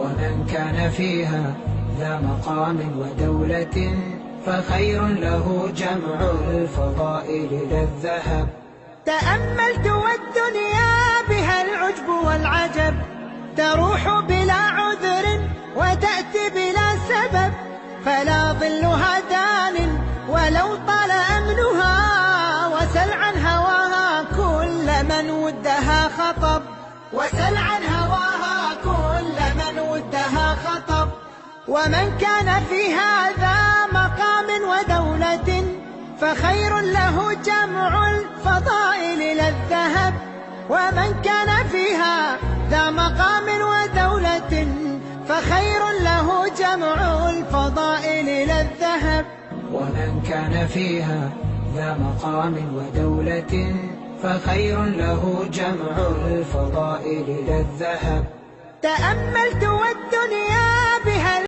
ومن كان فيها ذا مقام ودولة فخير له جمع الفضائل ذا الذهب. تأملت والدنيا بها العجب والعجب، تروح بلا عذر وتأتي بلا سبب، فلا ظلها دان ولو طال أمنها، وسل عن هواها كل من ودها خطب، وسل عن هواها كل من ودها خطب. ومن كان فيها ذا مقام ودولة فخير له جمع الفضائل لا الذهب. ومن كان فيها ذا مقام ودولة فخير له جمع الفضائل لا الذهب. ومن كان فيها ذا مقام ودولة فخير له جمع الفضائل لا الذهب. تأملت